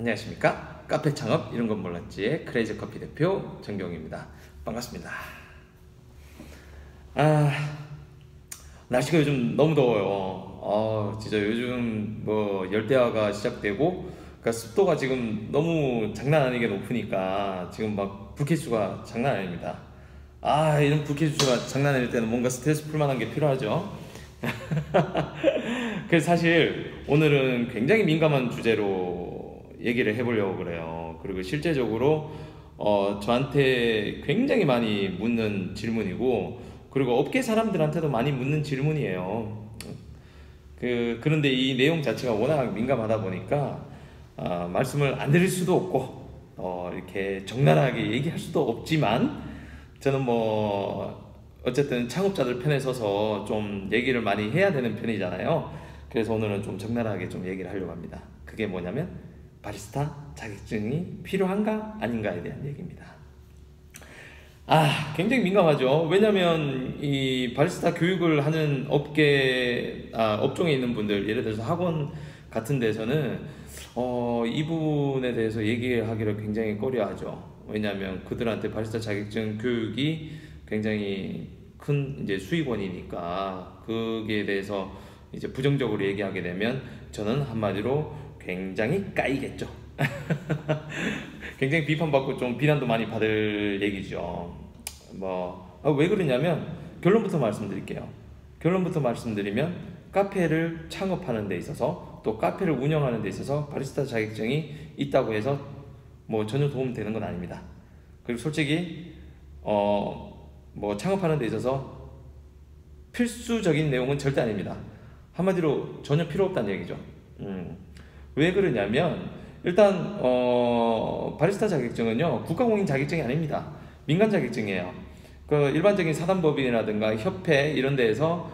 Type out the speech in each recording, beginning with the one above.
안녕하십니까? 카페 창업 이런 건 몰랐지의 크레이지 커피 대표 정경입니다. 반갑습니다. 날씨가 요즘 너무 더워요. 진짜 요즘 뭐 열대야가 시작되고, 그러니까 습도가 지금 너무 장난 아니게 높으니까 지금 막 불쾌수가 장난 아닙니다. 이런 불쾌수가 장난 아닐 때는 뭔가 스트레스 풀 만한 게 필요하죠. 그래서 사실 오늘은 굉장히 민감한 주제로 얘기를 해보려고 그래요. 그리고 실제적으로 저한테 굉장히 많이 묻는 질문이고, 그리고 업계 사람들한테도 많이 묻는 질문이에요. 그런데 이 내용 자체가 워낙 민감하다 보니까 말씀을 안 드릴 수도 없고 이렇게 적나라하게 얘기할 수도 없지만, 저는 어쨌든 창업자들 편에 서서 좀 얘기를 많이 해야 되는 편이잖아요. 그래서 오늘은 좀 적나라하게 좀 얘기를 하려고 합니다. 그게 뭐냐면 바리스타 자격증이 필요한가 아닌가에 대한 얘기입니다. 굉장히 민감하죠. 왜냐면 이 바리스타 교육을 하는 업종에 있는 분들, 예를 들어서 학원 같은 데서는 이 부분에 대해서 얘기하기를 굉장히 꺼려하죠. 왜냐하면 그들한테 바리스타 자격증 교육이 굉장히 큰 이제 수익원이니까, 거기에 대해서 이제 부정적으로 얘기하게 되면 저는 한마디로 굉장히 까이겠죠. 굉장히 비판받고 좀 비난도 많이 받을 얘기죠. 왜 그러냐면 결론부터 말씀드리면 카페를 창업하는 데 있어서, 또 카페를 운영하는 데 있어서 바리스타 자격증이 있다고 해서 전혀 도움되는 건 아닙니다. 그리고 솔직히 창업하는 데 있어서 필수적인 내용은 절대 아닙니다. 한마디로 전혀 필요 없다는 얘기죠. 왜 그러냐면 일단 바리스타 자격증은요, 국가공인 자격증이 아닙니다. 민간 자격증이에요. 일반적인 사단법인이라든가 협회 이런 데에서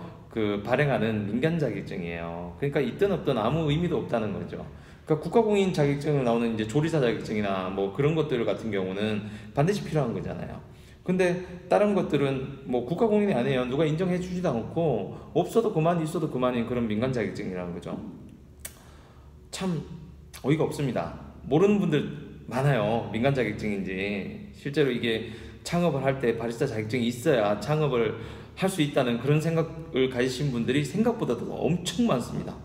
발행하는 민간 자격증이에요. 그러니까 있든 없든 아무 의미도 없다는 거죠. 그러니까 국가공인 자격증을 나오는 이제 조리사 자격증이나 그런 것들 같은 경우는 반드시 필요한 거잖아요. 근데 다른 것들은 국가공인이 아니에요. 누가 인정해 주지도 않고, 없어도 그만 있어도 그만인 그런 민간 자격증이라는 거죠. 참 어이가 없습니다. 모르는 분들 많아요. 민간 자격증인지. 실제로 이게 창업을 할 때 바리스타 자격증이 있어야 창업을 할 수 있다는 그런 생각을 가지신 분들이 생각보다도 엄청 많습니다.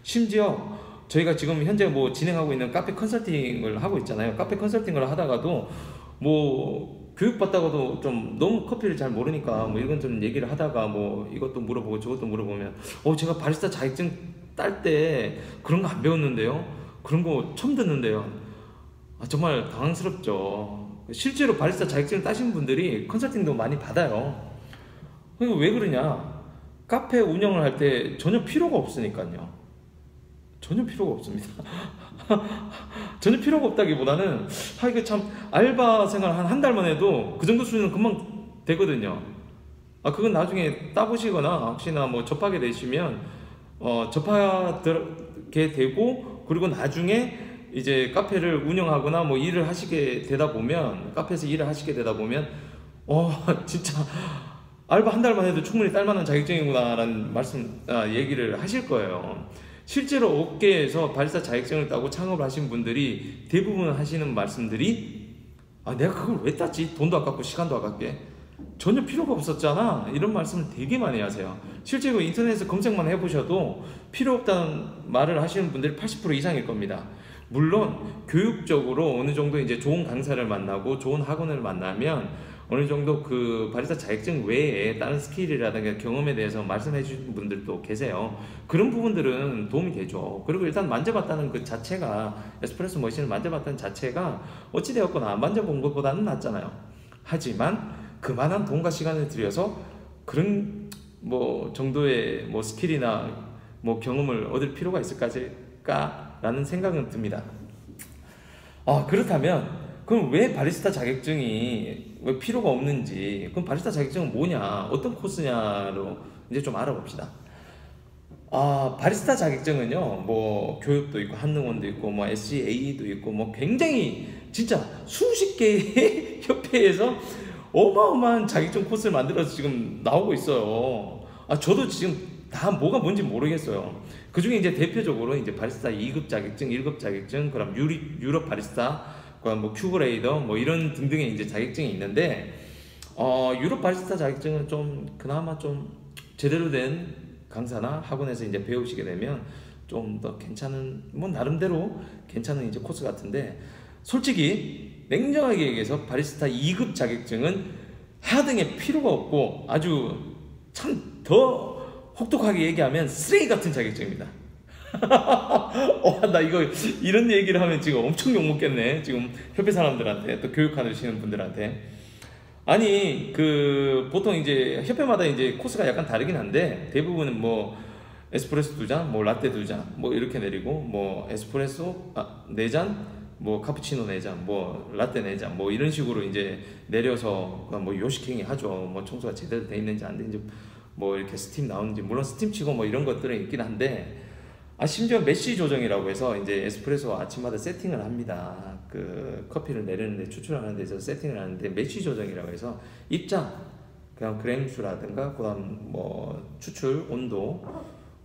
심지어 저희가 지금 현재 진행하고 있는 카페 컨설팅을 하고 있잖아요. 카페 컨설팅을 하다가도 교육받다가도 좀 너무 커피를 잘 모르니까 이건 좀 얘기를 하다가 이것도 물어보고 저것도 물어보면 제가 바리스타 자격증 딸 때 그런 거 안 배웠는데요, 그런 거 처음 듣는데요. 정말 당황스럽죠. 실제로 바리스타 자격증을 따신 분들이 컨설팅도 많이 받아요. 왜 그러냐? 카페 운영을 할 때 전혀 필요가 없으니까요. 전혀 필요가 없습니다. 전혀 필요가 없다기보다는 이거 참 알바 생활 한 달만 해도 그 정도 수준은 금방 되거든요. 그건 나중에 따보시거나 혹시나 접하게 되시면 접하게 되고, 그리고 나중에 이제 카페를 운영하거나 일을 하시게 되다 보면, 카페에서 일을 하시게 되다 보면 진짜 알바 한 달만 해도 충분히 딸만한 자격증이구나 라는 얘기를 하실 거예요. 실제로 업계에서 바리스타 자격증을 따고 창업을 하신 분들이 대부분 하시는 말씀들이 내가 그걸 왜 땄지? 돈도 아깝고 시간도 아깝게. 전혀 필요가 없었잖아. 이런 말씀을 되게 많이 하세요. 실제로 인터넷에서 검색만 해보셔도 필요 없다는 말을 하시는 분들이 80% 이상일 겁니다. 물론 교육적으로 어느 정도 이제 좋은 강사를 만나고 좋은 학원을 만나면 어느 정도 그 바리스타 자격증 외에 다른 스킬이라든가 경험에 대해서 말씀해 주시는 분들도 계세요. 그런 부분들은 도움이 되죠. 그리고 일단 만져봤다는 그 자체가, 에스프레소 머신을 만져봤다는 자체가 어찌되었거나 안 만져본 것보다는 낫잖아요. 하지만 그만한 돈과 시간을 들여서 그런 정도의 스킬이나 경험을 얻을 필요가 있을까라는 생각은 듭니다. 그렇다면 그럼 왜 바리스타 자격증이 왜 필요가 없는지, 그럼 바리스타 자격증은 뭐냐, 어떤 코스냐로 이제 좀 알아봅시다. 바리스타 자격증은요, 교육도 있고 한능원도 있고 SCA도 있고 굉장히 진짜 수십 개의 협회에서 어마어마한 자격증 코스를 만들어서 지금 나오고 있어요. 저도 지금 다 뭐가 뭔지 모르겠어요. 그 중에 이제 대표적으로 이제 바리스타 2급 자격증, 1급 자격증, 그럼 유럽 바리스타, 그럼 뭐 큐그레이더 뭐 이런 등등의 이제 자격증이 있는데, 유럽 바리스타 자격증은 좀 그나마 좀 제대로 된 강사나 학원에서 이제 배우시게 되면 좀 더 괜찮은, 뭐 나름대로 괜찮은 이제 코스 같은데, 솔직히 냉정하게 얘기해서 바리스타 2급 자격증은 하등에 필요가 없고 아주 참 더 혹독하게 얘기하면 쓰레기 같은 자격증입니다. 나 이거 이런 얘기를 하면 지금 엄청 욕먹겠네. 지금 협회 사람들한테, 또 교육하시는 분들한테. 아니 그 보통 이제 협회마다 이제 코스가 약간 다르긴 한데, 대부분은 뭐 에스프레소 2잔, 뭐 라떼 2잔, 뭐 이렇게 내리고, 뭐 에스프레소 4잔, 뭐 카푸치노 4잔, 뭐 라떼 4잔, 뭐 이런 식으로 이제 내려서 뭐 요식행위 하죠. 뭐 청소가 제대로 돼 있는지 안 되는지, 뭐 이렇게 스팀 나오는지, 물론 스팀 치고 뭐 이런 것들은 있긴 한데, 심지어 메쉬 조정이라고 해서 이제 에스프레소 아침마다 세팅을 합니다. 그 커피를 내리는데, 추출하는 데서 세팅을 하는데, 메쉬 조정이라고 해서 입장, 그냥 그램수라든가, 그다음 뭐 추출 온도,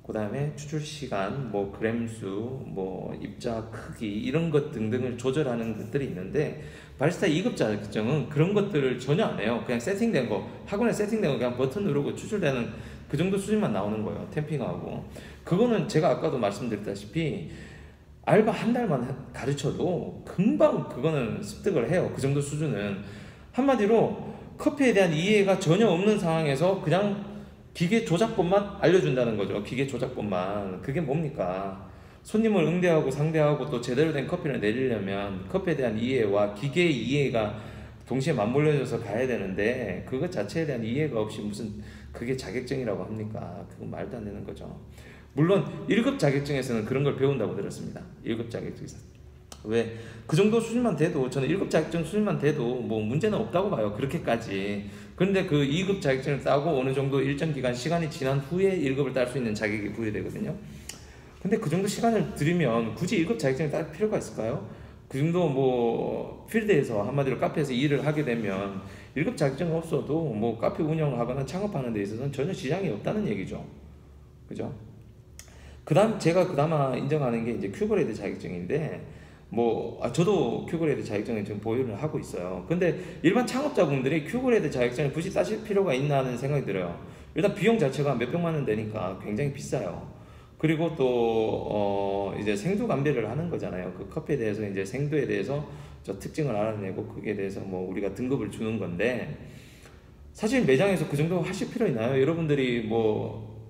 그 다음에 추출 시간, 뭐 그램수, 뭐 입자 크기, 이런 것 등등을 조절하는 것들이 있는데, 바리스타 2급 자격증은 그런 것들을 전혀 안 해요. 그냥 세팅된 거, 학원에 세팅된 거 그냥 버튼 누르고 추출되는 그 정도 수준만 나오는 거예요. 템핑하고. 그거는 제가 아까도 말씀드렸다시피 알바 한 달만 가르쳐도 금방 그거는 습득을 해요. 그 정도 수준은. 한마디로 커피에 대한 이해가 전혀 없는 상황에서 그냥 기계 조작법만 알려준다는 거죠. 기계 조작법만. 그게 뭡니까? 손님을 응대하고 상대하고 또 제대로 된 커피를 내리려면 커피에 대한 이해와 기계의 이해가 동시에 맞물려져서 가야 되는데, 그것 자체에 대한 이해가 없이 무슨 그게 자격증이라고 합니까? 그건 말도 안 되는 거죠. 물론 1급 자격증에서는 그런 걸 배운다고 들었습니다. 1급 자격증에서. 왜? 그 정도 수준만 돼도, 저는 1급 자격증 수준만 돼도 뭐 문제는 없다고 봐요. 그렇게까지. 그런데 그 2급 자격증을 따고 어느 정도 일정 기간 시간이 지난 후에 1급을 딸 수 있는 자격이 부여되거든요. 근데 그 정도 시간을 들이면 굳이 1급 자격증을 딸 필요가 있을까요? 그 정도 뭐 필드에서, 한마디로 카페에서 일을 하게 되면 1급 자격증 없어도 뭐 카페 운영하거나 창업하는 데 있어서는 전혀 지장이 없다는 얘기죠. 그죠? 제가 그나마 인정하는 게 이제 큐브레이드 자격증인데, 저도 큐그레이드 자격증을 지금 보유를 하고 있어요. 근데 일반 창업자분들이 큐그레이드 자격증을 굳이 따실 필요가 있나 하는 생각이 들어요. 일단 비용 자체가 몇백만 원 되니까 굉장히 비싸요. 그리고 또 이제 생도 감별을 하는 거잖아요. 그 커피에 대해서 이제 생도에 대해서 저 특징을 알아내고 그게 대해서 뭐 우리가 등급을 주는 건데, 사실 매장에서 그 정도 하실 필요 있나요? 여러분들이 뭐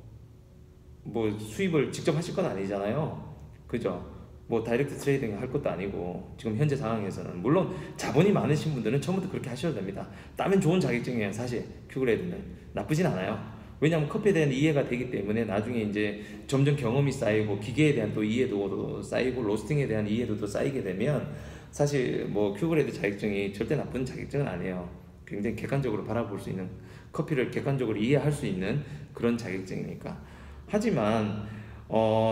수입을 직접 하실 건 아니잖아요. 그죠? 뭐 다이렉트 트레이딩 할 것도 아니고, 지금 현재 상황에서는 물론 자본이 많으신 분들은 처음부터 그렇게 하셔도 됩니다. 따면 좋은 자격증이에요. 사실 큐그레이드는 나쁘진 않아요. 왜냐하면 커피에 대한 이해가 되기 때문에 나중에 이제 점점 경험이 쌓이고 기계에 대한 또 이해도도 쌓이고 로스팅에 대한 이해도도 쌓이게 되면, 사실 뭐 큐그레이드 자격증이 절대 나쁜 자격증은 아니에요. 굉장히 객관적으로 바라볼 수 있는, 커피를 객관적으로 이해할 수 있는 그런 자격증이니까. 하지만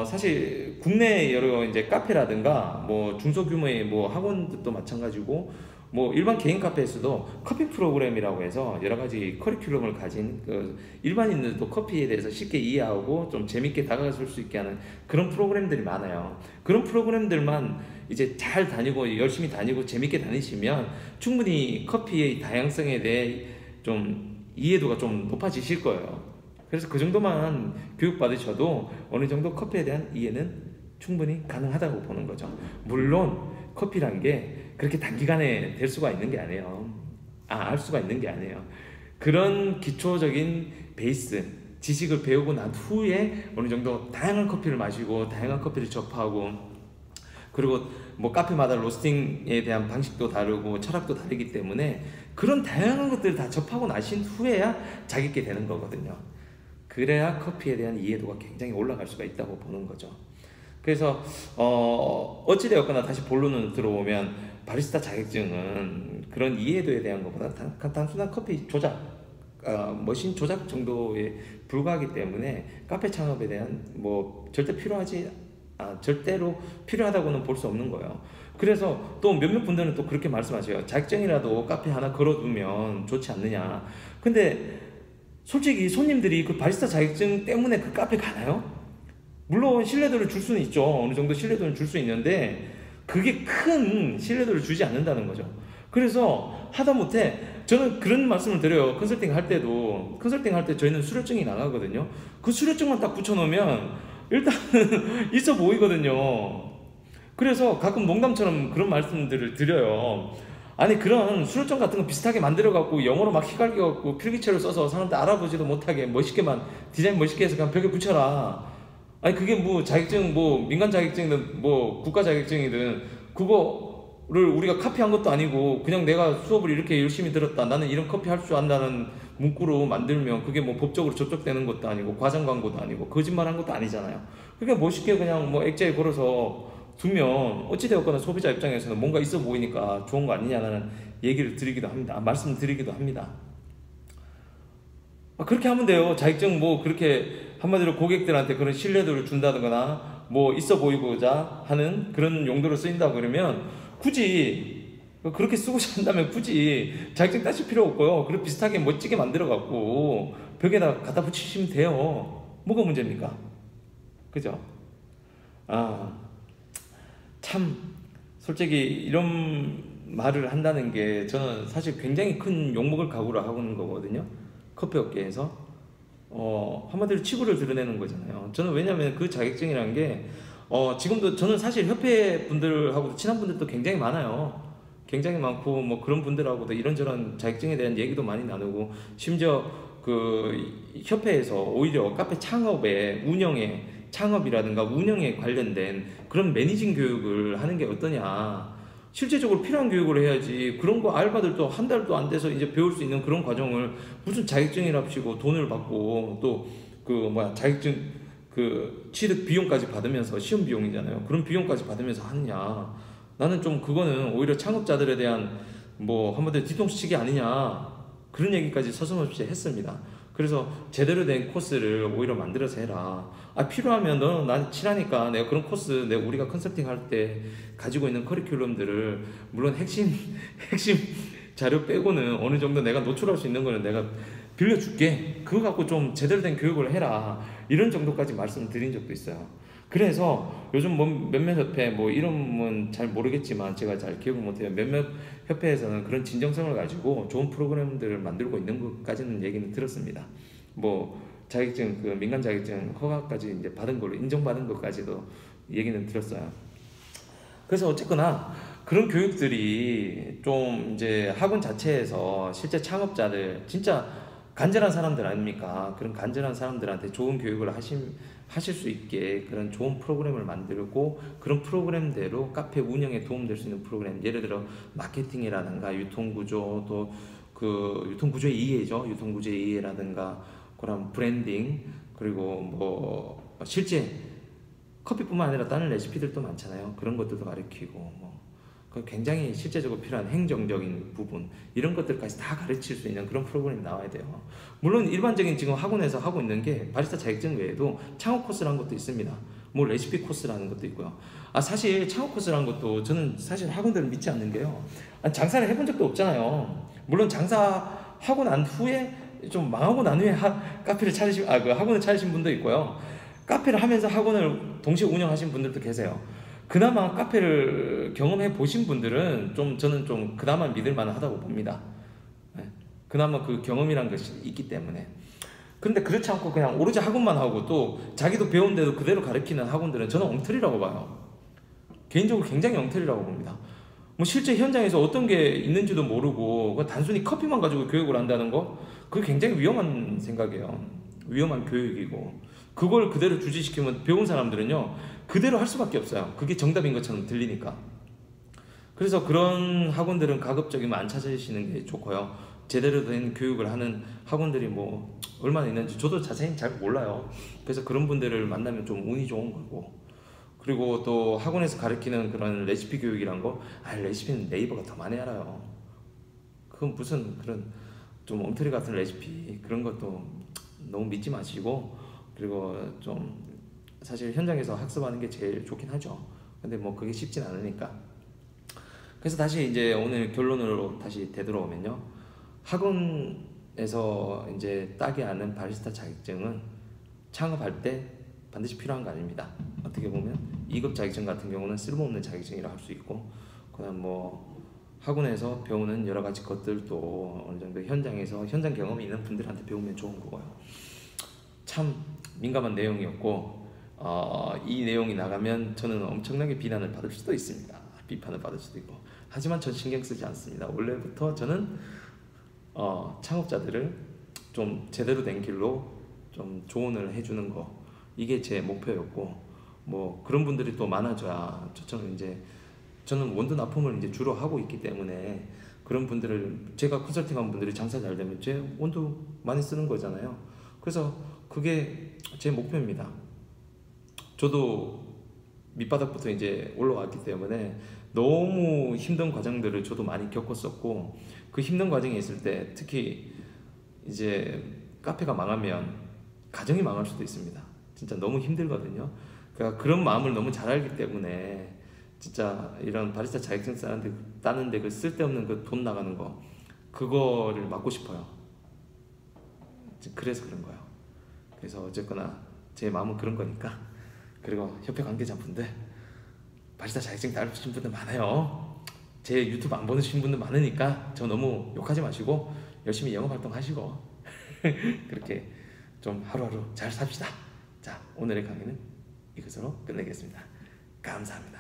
사실 국내 여러 이제 카페라든가 뭐 중소규모의 뭐 학원도 마찬가지고, 뭐 일반 개인 카페에서도 커피 프로그램이라고 해서 여러 가지 커리큘럼을 가진 그 일반인들도 커피에 대해서 쉽게 이해하고 좀 재밌게 다가갈 수 있게 하는 그런 프로그램들이 많아요. 그런 프로그램들만 이제 잘 다니고 열심히 다니고 재밌게 다니시면 충분히 커피의 다양성에 대해 좀 이해도가 좀 높아지실 거예요. 그래서 그 정도만 교육받으셔도 어느 정도 커피에 대한 이해는 충분히 가능하다고 보는 거죠. 물론 커피란 게 그렇게 단기간에 될 수가 있는 게 아니에요. 알 수가 있는 게 아니에요. 그런 기초적인 베이스 지식을 배우고 난 후에 어느 정도 다양한 커피를 마시고 다양한 커피를 접하고, 그리고 뭐 카페마다 로스팅에 대한 방식도 다르고 철학도 다르기 때문에 그런 다양한 것들을 다 접하고 나신 후에야 자기게 되는 거거든요. 그래야 커피에 대한 이해도가 굉장히 올라갈 수가 있다고 보는 거죠. 그래서 어찌되었거나 다시 본론으로 들어오면, 바리스타 자격증은 그런 이해도에 대한 것보다 단순한 커피 조작, 머신 조작 정도에 불과하기 때문에 카페 창업에 대한 뭐 절대로 필요하다고는 볼 수 없는 거예요. 그래서 또 몇몇 분들은 또 그렇게 말씀하셔요. 자격증이라도 카페 하나 걸어두면 좋지 않느냐. 근데 솔직히 손님들이 그 바리스타 자격증 때문에 그 카페 가나요? 물론 신뢰도를 줄 수는 있죠. 어느 정도 신뢰도는 줄 수 있는데 그게 큰 신뢰도를 주지 않는다는 거죠. 그래서 하다못해 저는 그런 말씀을 드려요. 컨설팅 할 때도, 컨설팅 할 때 저희는 수료증이 나가거든요. 그 수료증만 딱 붙여놓으면 일단 있어 보이거든요. 그래서 가끔 농담처럼 그런 말씀들을 드려요. 아니 그런 수료증 같은 거 비슷하게 만들어갖고 영어로 막 휘갈겨갖고 필기체로 써서 사람들 알아보지도 못하게 멋있게만 디자인 멋있게 해서 그냥 벽에 붙여라. 아니 그게 뭐 자격증 뭐 민간 자격증이든 뭐 국가 자격증이든 그거를 우리가 카피한 것도 아니고 그냥 내가 수업을 이렇게 열심히 들었다, 나는 이런 커피 할 줄 안다는 문구로 만들면 그게 뭐 법적으로 접촉되는 것도 아니고 과장 광고도 아니고 거짓말한 것도 아니잖아요. 그러니까 멋있게 그냥 뭐 액자에 걸어서 두면 어찌되었거나 소비자 입장에서는 뭔가 있어 보이니까 좋은 거 아니냐는 얘기를 드리기도 합니다. 말씀드리기도 합니다. 그렇게 하면 돼요. 자격증 뭐 그렇게 한마디로 고객들한테 그런 신뢰도를 준다거나 뭐 있어 보이고자 하는 그런 용도로 쓰인다 그러면 굳이 그렇게 쓰고 한다면 굳이 자격증 따실 필요 없고요. 그리고 비슷하게 멋지게 만들어 갖고 벽에다 갖다 붙이시면 돼요. 뭐가 문제입니까? 그죠? 참 솔직히 이런 말을 한다는 게 저는 사실 굉장히 큰 욕먹을 각오를 하고 있는 거거든요. 커피 업계에서 한마디로 치부를 드러내는 거잖아요. 저는 왜냐면 그 자격증이라는 게 지금도 저는 사실 협회 분들하고도 친한 분들도 굉장히 많아요. 굉장히 많고 뭐 그런 분들하고도 이런저런 자격증에 대한 얘기도 많이 나누고, 심지어 그 협회에서 오히려 카페 창업에 창업이라든가 운영에 관련된 그런 매니징 교육을 하는 게 어떠냐, 실제적으로 필요한 교육을 해야지. 그런 거 알바들도 한 달도 안 돼서 이제 배울 수 있는 그런 과정을 무슨 자격증이랍시고 돈을 받고 또 그 자격증 그 취득 비용까지 받으면서, 시험 비용이잖아요. 그런 비용까지 받으면서 하느냐. 나는 좀 그거는 오히려 창업자들에 대한 뭐 한마디로 뒤통수치기 아니냐, 그런 얘기까지 서슴없이 했습니다. 그래서 제대로 된 코스를 오히려 만들어서 해라. 필요하면 너는 난 친하니까 내가 그런 코스, 우리가 컨설팅 할 때 가지고 있는 커리큘럼들을 물론 핵심 자료 빼고는 어느 정도 내가 노출할 수 있는 거는 내가 빌려줄게. 그거 갖고 좀 제대로 된 교육을 해라. 이런 정도까지 말씀드린 적도 있어요. 그래서 요즘 뭐 몇몇 협회, 뭐 이름은 잘 모르겠지만 제가 잘 기억을 못해요. 몇몇 협회에서는 그런 진정성을 가지고 좋은 프로그램들을 만들고 있는 것까지는 얘기는 들었습니다. 뭐 자격증, 그 민간 자격증 허가까지 이제 받은 걸로 인정받은 것까지도 얘기는 들었어요. 그래서 어쨌거나 그런 교육들이 좀 이제 학원 자체에서 실제 창업자들, 진짜 간절한 사람들 아닙니까? 그런 간절한 사람들한테 좋은 교육을 하실 수 있게 그런 좋은 프로그램을 만들고, 그런 프로그램대로 카페 운영에 도움될 수 있는 프로그램, 예를 들어 마케팅이라든가 유통구조, 또 그 유통구조의 이해죠. 유통구조의 이해라든가 그런 브랜딩, 그리고 뭐 실제 커피뿐만 아니라 다른 레시피들도 많잖아요. 그런 것들도 가르치고 뭐 굉장히 실제적으로 필요한 행정적인 부분, 이런 것들까지 다 가르칠 수 있는 그런 프로그램이 나와야 돼요. 물론 일반적인 지금 학원에서 하고 있는 게 바리스타 자격증 외에도 창업 코스라는 것도 있습니다. 뭐 레시피 코스라는 것도 있고요. 사실 창업 코스라는 것도 저는 사실 학원들을 믿지 않는 게요. 장사를 해본 적도 없잖아요. 물론 장사하고 난 후에 좀 망하고 난 후에 카페를 차리신, 그 학원을 차리신 분도 있고요. 카페를 하면서 학원을 동시에 운영하신 분들도 계세요. 그나마 카페를 경험해 보신 분들은 저는 좀 그나마 믿을 만하다고 봅니다. 그나마 그 경험이란 것이 있기 때문에. 근데 그렇지 않고 그냥 오로지 학원만 하고 또 자기도 배운 대로 그대로 가르치는 학원들은 저는 엉터리라고 봐요. 개인적으로 굉장히 엉터리라고 봅니다. 뭐 실제 현장에서 어떤 게 있는지도 모르고 단순히 커피만 가지고 교육을 한다는 거, 그게 굉장히 위험한 생각이에요. 위험한 교육이고, 그걸 그대로 주지시키면 배운 사람들은요 그대로 할 수밖에 없어요. 그게 정답인 것처럼 들리니까. 그래서 그런 학원들은 가급적이면 안 찾으시는 게 좋고요. 제대로 된 교육을 하는 학원들이 뭐 얼마나 있는지 저도 자세히 잘 몰라요. 그래서 그런 분들을 만나면 좀 운이 좋은 거고, 그리고 또 학원에서 가르치는 그런 레시피 교육이란 거, 레시피는 네이버가 더 많이 알아요. 그건 무슨 그런 좀 엉터리 같은 레시피, 그런 것도 너무 믿지 마시고, 그리고 좀 사실 현장에서 학습하는 게 제일 좋긴 하죠. 근데 뭐 그게 쉽진 않으니까. 그래서 다시 이제 오늘 결론으로 다시 되돌아오면요, 학원 에서 이제 따게 하는 바리스타 자격증은 창업할 때 반드시 필요한 거 아닙니다. 어떻게 보면 2급 자격증 같은 경우는 쓸모없는 자격증이라 할 수 있고, 그다음 뭐 학원에서 배우는 여러 가지 것들도 어느 정도 현장에서 현장 경험이 있는 분들한테 배우면 좋은 거고요. 참 민감한 내용이었고, 이 내용이 나가면 저는 엄청나게 비난을 받을 수도 있습니다. 비판을 받을 수도 있고, 하지만 전 신경 쓰지 않습니다. 원래부터 저는 창업자들을 좀 제대로 된 길로 좀 조언을 해주는 거, 이게 제 목표였고, 뭐 그런 분들이 또 많아져야 저처럼 이제 저는 원두 납품을 이제 주로 하고 있기 때문에 그런 분들을, 제가 컨설팅한 분들이 장사 잘 되면 제 원두 많이 쓰는 거잖아요. 그래서 그게 제 목표입니다. 저도 밑바닥부터 이제 올라왔기 때문에 너무 힘든 과정들을 저도 많이 겪었었고, 그 힘든 과정에 있을 때 특히 이제 카페가 망하면 가정이 망할 수도 있습니다. 진짜 너무 힘들거든요. 그러니까 그런 마음을 너무 잘 알기 때문에 진짜 이런 바리스타 자격증 따는데 그 쓸데없는 그 돈 나가는 거, 그거를 막고 싶어요. 그래서 그런 거예요. 그래서 어쨌거나 제 마음은 그런 거니까. 그리고 협회 관계자분들, 바리스타 자격증 따르신 분들 많아요. 제 유튜브 안 보시는 분들 많으니까 저 너무 욕하지 마시고 열심히 영업 활동 하시고 그렇게 좀 하루하루 잘 삽시다. 자, 오늘의 강의는 이것으로 끝내겠습니다. 감사합니다.